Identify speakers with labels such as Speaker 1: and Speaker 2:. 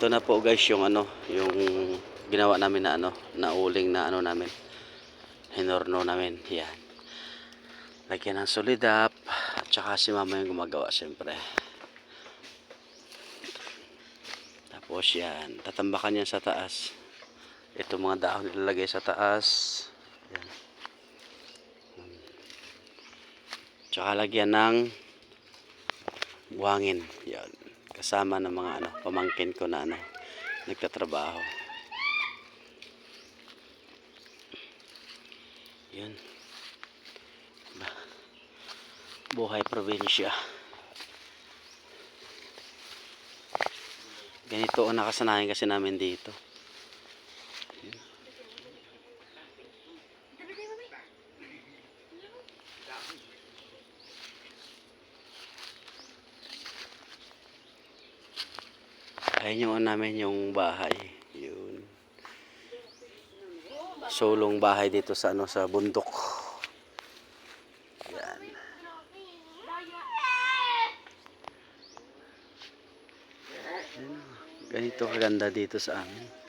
Speaker 1: Ito na po guys yung ano, yung ginawa namin na ano, na uling na ano namin. Hinorno namin. Yan. Lagyan ng solidap. At saka si mama yung gumagawa siyempre. Tapos yan. Tatambakan yan sa taas. Ito mga dahon ilalagay sa taas. Yan. Tsaka lagyan ng buhangin. Yan. Kasama ng mga ano, pamangkin ko na ano, nagtatrabaho. Yan. Buhay probinsya. Ganito ang nakasanayan kasi namin dito. Ayun yung namin yung bahay. Yun. Solong bahay dito sa ano, sa bundok. Yan. Ganito kaganda dito sa amin.